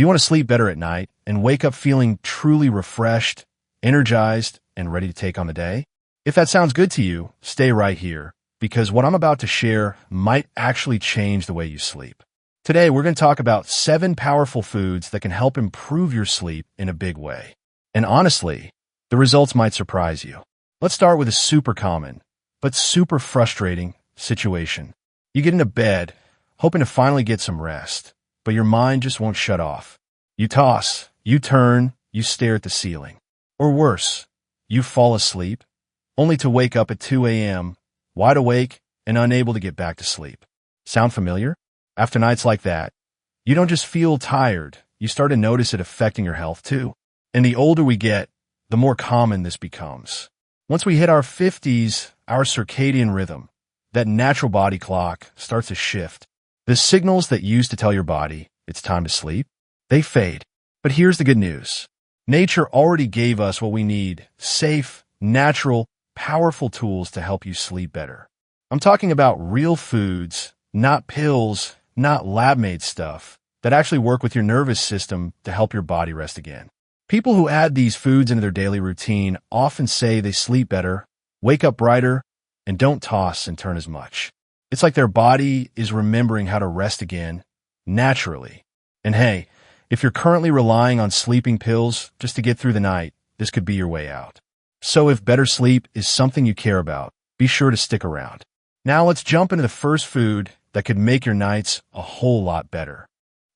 Do you want to sleep better at night and wake up feeling truly refreshed, energized, and ready to take on the day? If that sounds good to you, stay right here, because what I'm about to share might actually change the way you sleep. Today, we're going to talk about 7 powerful foods that can help improve your sleep in a big way. And honestly, the results might surprise you. Let's start with a super common, but super frustrating situation. You get into bed, hoping to finally get some rest, but your mind just won't shut off. You toss, you turn, you stare at the ceiling. Or worse, you fall asleep, only to wake up at 2 a.m., wide awake and unable to get back to sleep. Sound familiar? After nights like that, you don't just feel tired, you start to notice it affecting your health too. And the older we get, the more common this becomes. Once we hit our 50s, our circadian rhythm, that natural body clock, starts to shift. The signals that used to tell your body it's time to sleep, they fade. But here's the good news. Nature already gave us what we need: safe, natural, powerful tools to help you sleep better. I'm talking about real foods, not pills, not lab-made stuff, that actually work with your nervous system to help your body rest again. People who add these foods into their daily routine often say they sleep better, wake up brighter, and don't toss and turn as much. It's like their body is remembering how to rest again, naturally. And hey, if you're currently relying on sleeping pills just to get through the night, this could be your way out. So if better sleep is something you care about, be sure to stick around. Now let's jump into the first food that could make your nights a whole lot better.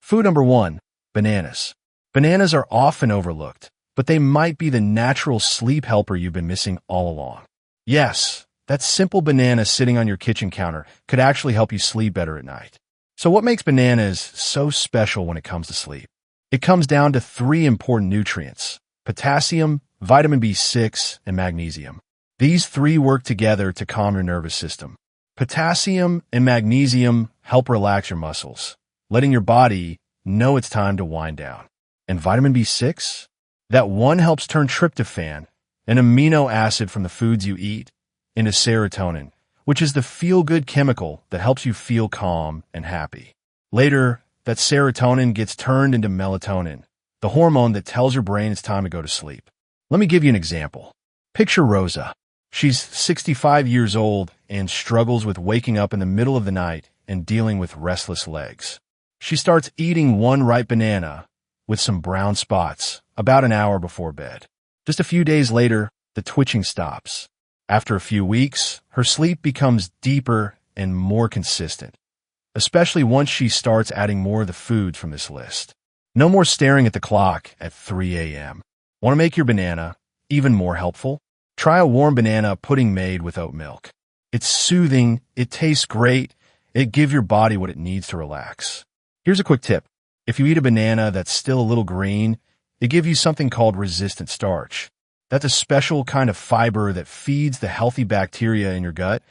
Food number 1, bananas. Bananas are often overlooked, but they might be the natural sleep helper you've been missing all along. Yes, that simple banana sitting on your kitchen counter could actually help you sleep better at night. So what makes bananas so special when it comes to sleep? It comes down to 3 important nutrients: potassium, vitamin B6, and magnesium. These 3 work together to calm your nervous system. Potassium and magnesium help relax your muscles, letting your body know it's time to wind down. And vitamin B6? That one helps turn tryptophan, an amino acid from the foods you eat, into serotonin, which is the feel-good chemical that helps you feel calm and happy. Later, that serotonin gets turned into melatonin, the hormone that tells your brain it's time to go to sleep. Let me give you an example. Picture Rosa. She's 65 years old and struggles with waking up in the middle of the night and dealing with restless legs. She starts eating one ripe banana with some brown spots about an hour before bed. Just a few days later, the twitching stops. After a few weeks, her sleep becomes deeper and more consistent, especially once she starts adding more of the foods from this list. No more staring at the clock at 3 a.m. Want to make your banana even more helpful? Try a warm banana pudding made with oat milk. It's soothing, it tastes great, it gives your body what it needs to relax. Here's a quick tip. If you eat a banana that's still a little green, it gives you something called resistant starch. That's a special kind of fiber that feeds the healthy bacteria in your gut,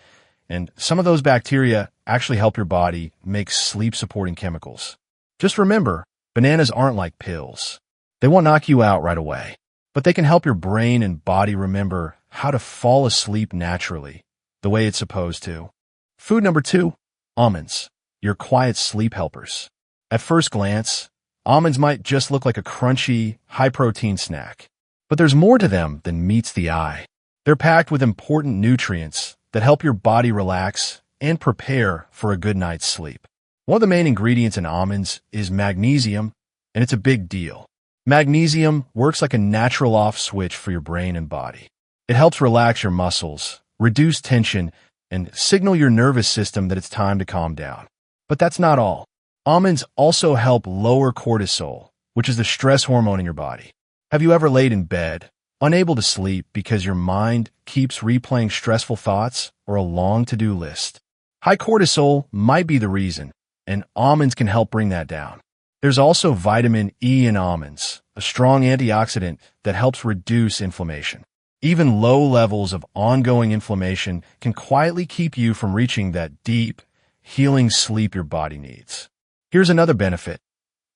and some of those bacteria actually help your body make sleep-supporting chemicals. Just remember, bananas aren't like pills. They won't knock you out right away, but they can help your brain and body remember how to fall asleep naturally, the way it's supposed to. Food number 2, almonds, your quiet sleep helpers. At first glance, almonds might just look like a crunchy, high-protein snack. But there's more to them than meets the eye. They're packed with important nutrients that help your body relax and prepare for a good night's sleep. One of the main ingredients in almonds is magnesium, and it's a big deal. Magnesium works like a natural off switch for your brain and body. It helps relax your muscles, reduce tension, and signal your nervous system that it's time to calm down. But that's not all. Almonds also help lower cortisol, which is the stress hormone in your body. Have you ever laid in bed, unable to sleep because your mind keeps replaying stressful thoughts or a long to-do list? High cortisol might be the reason, and almonds can help bring that down. There's also vitamin E in almonds, a strong antioxidant that helps reduce inflammation. Even low levels of ongoing inflammation can quietly keep you from reaching that deep, healing sleep your body needs. Here's another benefit.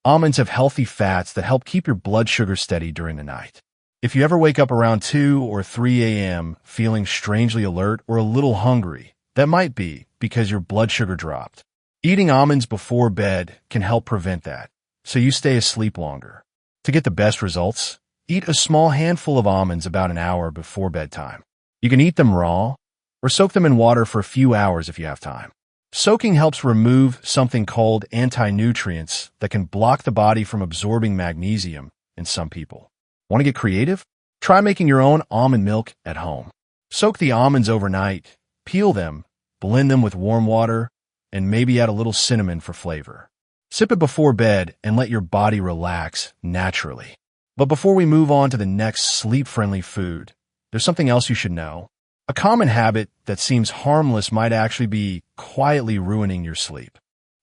Almonds have healthy fats that help keep your blood sugar steady during the night. If you ever wake up around 2 or 3 a.m. feeling strangely alert or a little hungry, that might be because your blood sugar dropped. Eating almonds before bed can help prevent that, so you stay asleep longer. To get the best results, eat a small handful of almonds about an hour before bedtime. You can eat them raw or soak them in water for a few hours if you have time. Soaking helps remove something called anti-nutrients that can block the body from absorbing magnesium in some people. Want to get creative? Try making your own almond milk at home. Soak the almonds overnight, peel them, blend them with warm water, and maybe add a little cinnamon for flavor. Sip it before bed and let your body relax naturally. But before we move on to the next sleep-friendly food, there's something else you should know. A common habit that seems harmless might actually be quietly ruining your sleep.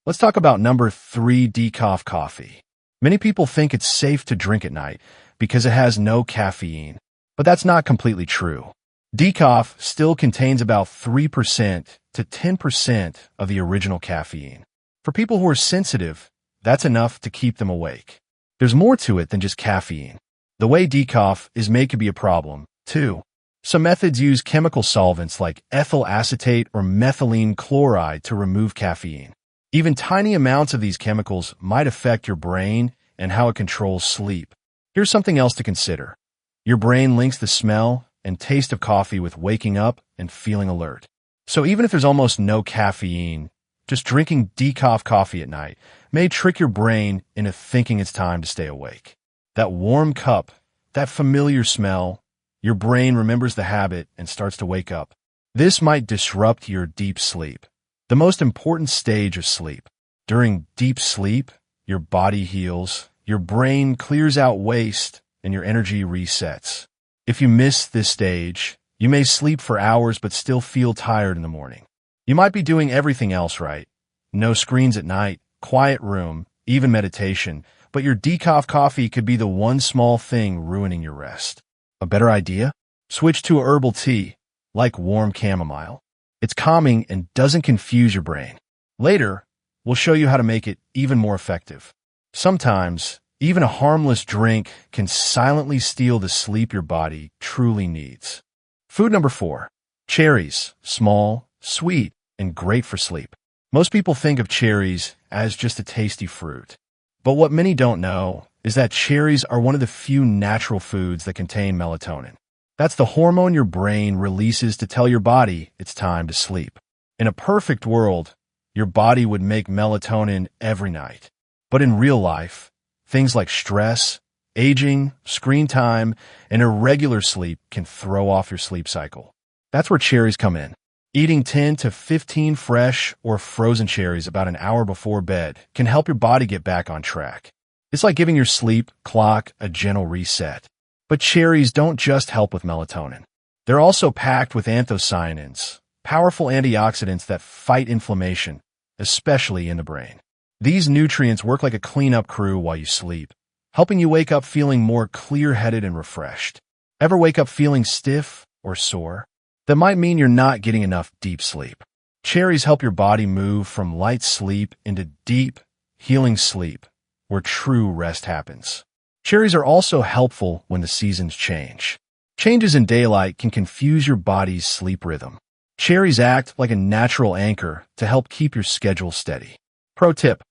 Let's talk about number 3, decaf coffee. Many people think it's safe to drink at night because it has no caffeine, but that's not completely true. Decaf still contains about 3% to 10% of the original caffeine. For people who are sensitive, that's enough to keep them awake. There's more to it than just caffeine. The way decaf is made could be a problem, too. Some methods use chemical solvents like ethyl acetate or methylene chloride to remove caffeine. Even tiny amounts of these chemicals might affect your brain and how it controls sleep. Here's something else to consider. Your brain links the smell and taste of coffee with waking up and feeling alert. So even if there's almost no caffeine, just drinking decaf coffee at night may trick your brain into thinking it's time to stay awake. That warm cup, that familiar smell, your brain remembers the habit and starts to wake up. This might disrupt your deep sleep, the most important stage of sleep. During deep sleep, your body heals, your brain clears out waste, and your energy resets. If you miss this stage, you may sleep for hours but still feel tired in the morning. You might be doing everything else right. No screens at night, quiet room, even meditation, but your decaf coffee could be the one small thing ruining your rest. A better idea? Switch to a herbal tea, like warm chamomile. It's calming and doesn't confuse your brain. Later, we'll show you how to make it even more effective. Sometimes, even a harmless drink can silently steal the sleep your body truly needs. Food number 4. Cherries. Small, sweet, and great for sleep. Most people think of cherries as just a tasty fruit. But what many don't know is that cherries are one of the few natural foods that contain melatonin. That's the hormone your brain releases to tell your body it's time to sleep. In a perfect world, your body would make melatonin every night. But in real life, things like stress, aging, screen time, and irregular sleep can throw off your sleep cycle. That's where cherries come in. Eating 10 to 15 fresh or frozen cherries about an hour before bed can help your body get back on track. It's like giving your sleep clock a gentle reset. But cherries don't just help with melatonin. They're also packed with anthocyanins, powerful antioxidants that fight inflammation, especially in the brain. These nutrients work like a cleanup crew while you sleep, helping you wake up feeling more clear-headed and refreshed. Ever wake up feeling stiff or sore? That might mean you're not getting enough deep sleep. Cherries help your body move from light sleep into deep, healing sleep, where true rest happens. Cherries are also helpful when the seasons change. Changes in daylight can confuse your body's sleep rhythm. Cherries act like a natural anchor to help keep your schedule steady. Pro tip: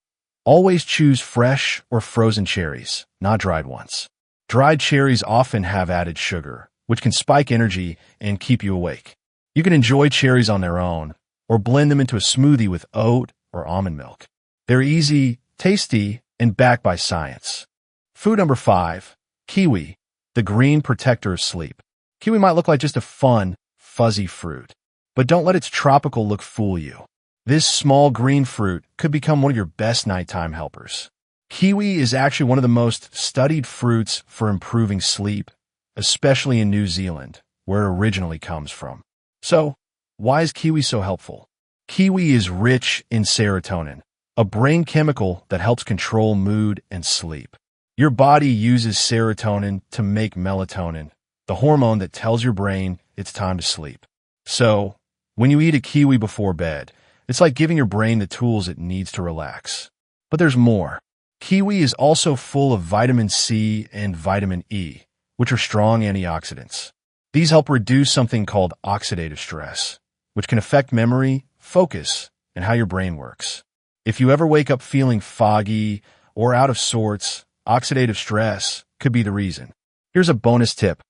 always choose fresh or frozen cherries, not dried ones. Dried cherries often have added sugar, which can spike energy and keep you awake. You can enjoy cherries on their own, or blend them into a smoothie with oat or almond milk. They're easy, tasty, and backed by science. Food number 5. Kiwi, the green protector of sleep. Kiwi might look like just a fun, fuzzy fruit, but don't let its tropical look fool you. This small green fruit could become one of your best nighttime helpers. Kiwi is actually one of the most studied fruits for improving sleep, especially in New Zealand, where it originally comes from. So, why is kiwi so helpful? Kiwi is rich in serotonin, a brain chemical that helps control mood and sleep. Your body uses serotonin to make melatonin, the hormone that tells your brain it's time to sleep. So, when you eat a kiwi before bed, it's like giving your brain the tools it needs to relax. But there's more. Kiwi is also full of vitamin C and vitamin E, which are strong antioxidants. These help reduce something called oxidative stress, which can affect memory, focus, and how your brain works. If you ever wake up feeling foggy or out of sorts, oxidative stress could be the reason. Here's a bonus tip.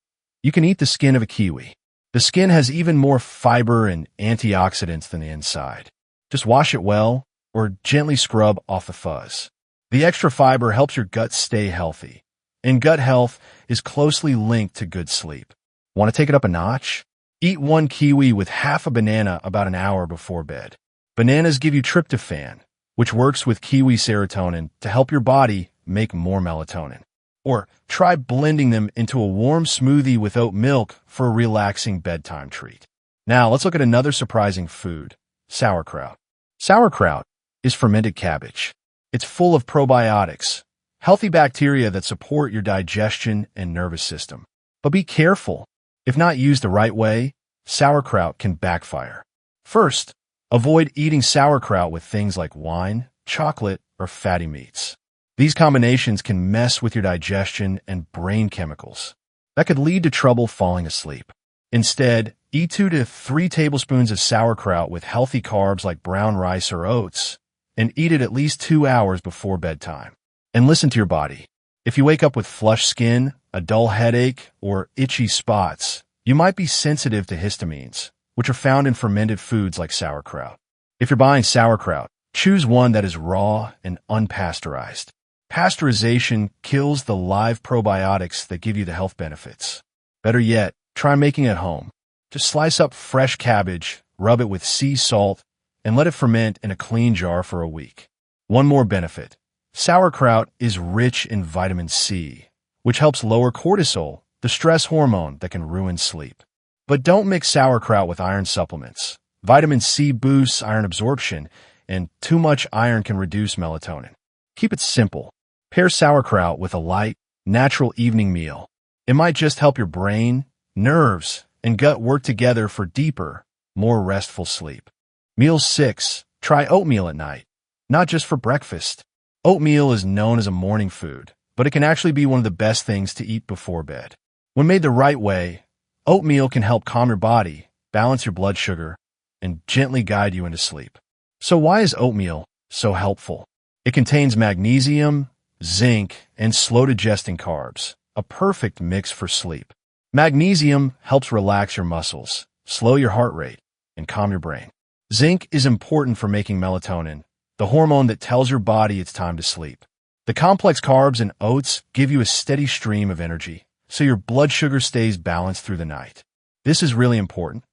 You can eat the skin of a kiwi. The skin has even more fiber and antioxidants than the inside. Just wash it well or gently scrub off the fuzz. The extra fiber helps your gut stay healthy, and gut health is closely linked to good sleep. Want to take it up a notch? Eat one kiwi with half a banana about an hour before bed. Bananas give you tryptophan, which works with kiwi serotonin to help your body make more melatonin. Or try blending them into a warm smoothie with oat milk for a relaxing bedtime treat. Now let's look at another surprising food, sauerkraut. Sauerkraut is fermented cabbage. It's full of probiotics, healthy bacteria that support your digestion and nervous system. But be careful. If not used the right way, sauerkraut can backfire. First, avoid eating sauerkraut with things like wine, chocolate, or fatty meats. These combinations can mess with your digestion and brain chemicals. That could lead to trouble falling asleep. Instead, eat 2 to 3 tablespoons of sauerkraut with healthy carbs like brown rice or oats, and eat it at least 2 hours before bedtime. And listen to your body. If you wake up with flushed skin, a dull headache, or itchy spots, you might be sensitive to histamines, which are found in fermented foods like sauerkraut. If you're buying sauerkraut, choose one that is raw and unpasteurized. Pasteurization kills the live probiotics that give you the health benefits. Better yet, try making it at home. Just slice up fresh cabbage, rub it with sea salt, and let it ferment in a clean jar for a week. One more benefit. Sauerkraut is rich in vitamin C, which helps lower cortisol, the stress hormone that can ruin sleep. But don't mix sauerkraut with iron supplements. Vitamin C boosts iron absorption, and too much iron can reduce melatonin. Keep it simple. Pair sauerkraut with a light, natural evening meal. It might just help your brain, nerves, and gut work together for deeper, more restful sleep. Meal 6. Try oatmeal at night, not just for breakfast. Oatmeal is known as a morning food, but it can actually be one of the best things to eat before bed. When made the right way, oatmeal can help calm your body, balance your blood sugar, and gently guide you into sleep. So why is oatmeal so helpful? It contains magnesium, zinc, and slow-digesting carbs, a perfect mix for sleep. Magnesium helps relax your muscles, slow your heart rate, and calm your brain. Zinc is important for making melatonin, the hormone that tells your body it's time to sleep. The complex carbs in oats give you a steady stream of energy, so your blood sugar stays balanced through the night. This is really important.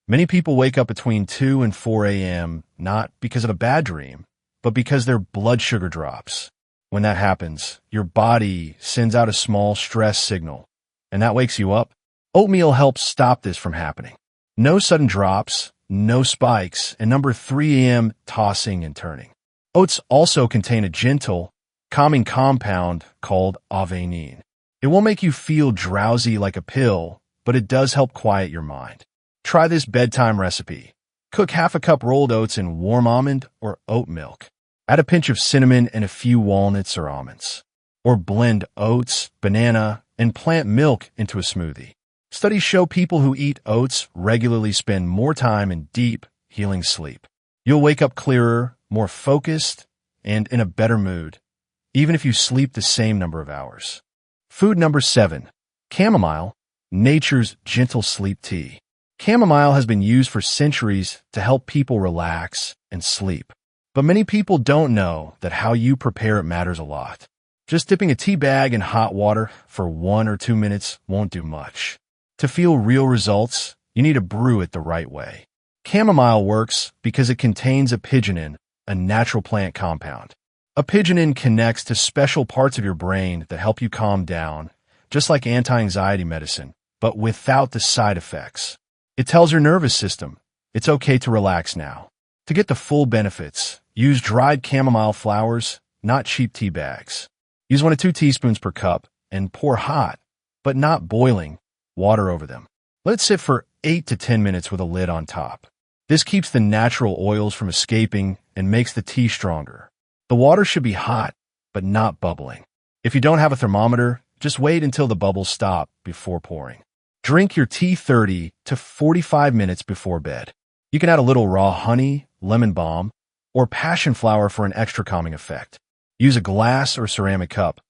Many people wake up between 2 and 4 a.m. not because of a bad dream, but because their blood sugar drops. When that happens, your body sends out a small stress signal, and that wakes you up. Oatmeal helps stop this from happening. No sudden drops, no spikes, and number 3 a.m. tossing and turning. Oats also contain a gentle, calming compound called avenin. It won't make you feel drowsy like a pill, but it does help quiet your mind. Try this bedtime recipe. Cook half a cup rolled oats in warm almond or oat milk. Add a pinch of cinnamon and a few walnuts or almonds. Or blend oats, banana, and plant milk into a smoothie. Studies show people who eat oats regularly spend more time in deep, healing sleep. You'll wake up clearer, more focused, and in a better mood, even if you sleep the same number of hours. Food number 7. Chamomile, nature's gentle sleep tea. Chamomile has been used for centuries to help people relax and sleep. But many people don't know that how you prepare it matters a lot. Just dipping a tea bag in hot water for 1 or 2 minutes won't do much. To feel real results, you need to brew it the right way. Chamomile works because it contains apigenin, a natural plant compound. Apigenin connects to special parts of your brain that help you calm down, just like anti-anxiety medicine, but without the side effects. It tells your nervous system, it's okay to relax now. To get the full benefits, use dried chamomile flowers, not cheap tea bags. Use 1 to 2 teaspoons per cup and pour hot, but not boiling, water over them. Let it sit for 8 to 10 minutes with a lid on top. This keeps the natural oils from escaping and makes the tea stronger. The water should be hot, but not bubbling. If you don't have a thermometer, just wait until the bubbles stop before pouring. Drink your tea 30 to 45 minutes before bed. You can add a little raw honey, lemon balm, or passion flower for an extra calming effect. Use a glass or ceramic cup,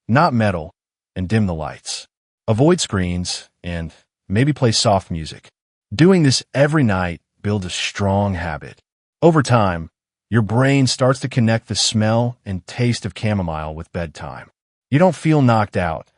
not metal, and dim the lights. Avoid screens and maybe play soft music. Doing this every night builds a strong habit. Over time, your brain starts to connect the smell and taste of chamomile with bedtime. You don't feel knocked out,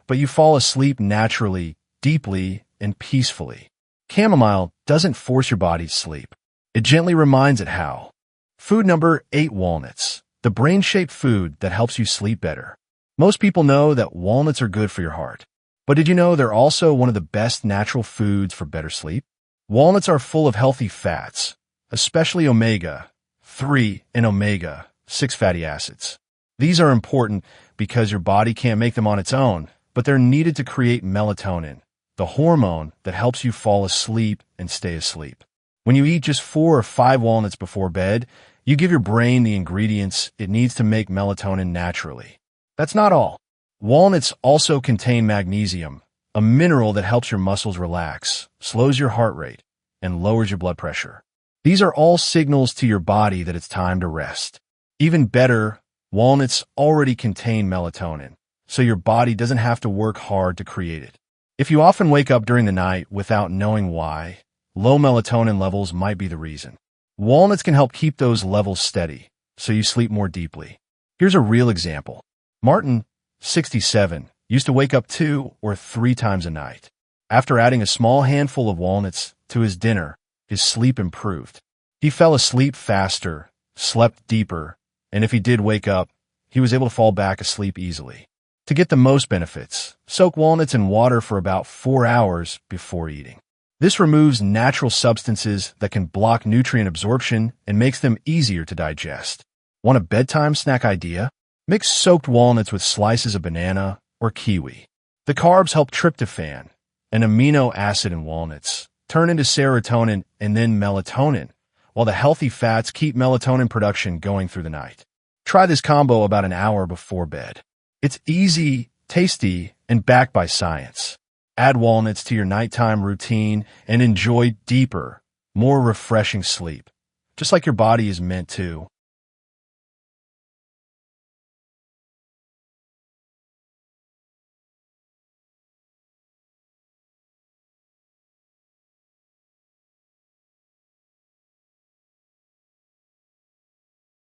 but you fall asleep naturally, deeply, and peacefully. Chamomile doesn't force your body to sleep. It gently reminds it how. Food number 8, walnuts. The brain-shaped food that helps you sleep better. Most people know that walnuts are good for your heart. But did you know they're also one of the best natural foods for better sleep? Walnuts are full of healthy fats, especially omega-3 and omega-6 fatty acids. These are important because your body can't make them on its own, but they're needed to create melatonin, the hormone that helps you fall asleep and stay asleep. When you eat just 4 or 5 walnuts before bed, you give your brain the ingredients it needs to make melatonin naturally. That's not all. Walnuts also contain magnesium, a mineral that helps your muscles relax, slows your heart rate, and lowers your blood pressure. These are all signals to your body that it's time to rest. Even better, walnuts already contain melatonin, so your body doesn't have to work hard to create it. If you often wake up during the night without knowing why, low melatonin levels might be the reason. Walnuts can help keep those levels steady, so you sleep more deeply. Here's a real example. Martin, 67, used to wake up 2 or 3 times a night. After adding a small handful of walnuts to his dinner, his sleep improved. He fell asleep faster, slept deeper, and if he did wake up, he was able to fall back asleep easily. To get the most benefits, soak walnuts in water for about 4 hours before eating. This removes natural substances that can block nutrient absorption and makes them easier to digest. Want a bedtime snack idea? Mix soaked walnuts with slices of banana or kiwi. The carbs help tryptophan, an amino acid in walnuts, turn into serotonin and then melatonin, while the healthy fats keep melatonin production going through the night. Try this combo about an hour before bed. It's easy, tasty, and backed by science. Add walnuts to your nighttime routine and enjoy deeper, more refreshing sleep, just like your body is meant to.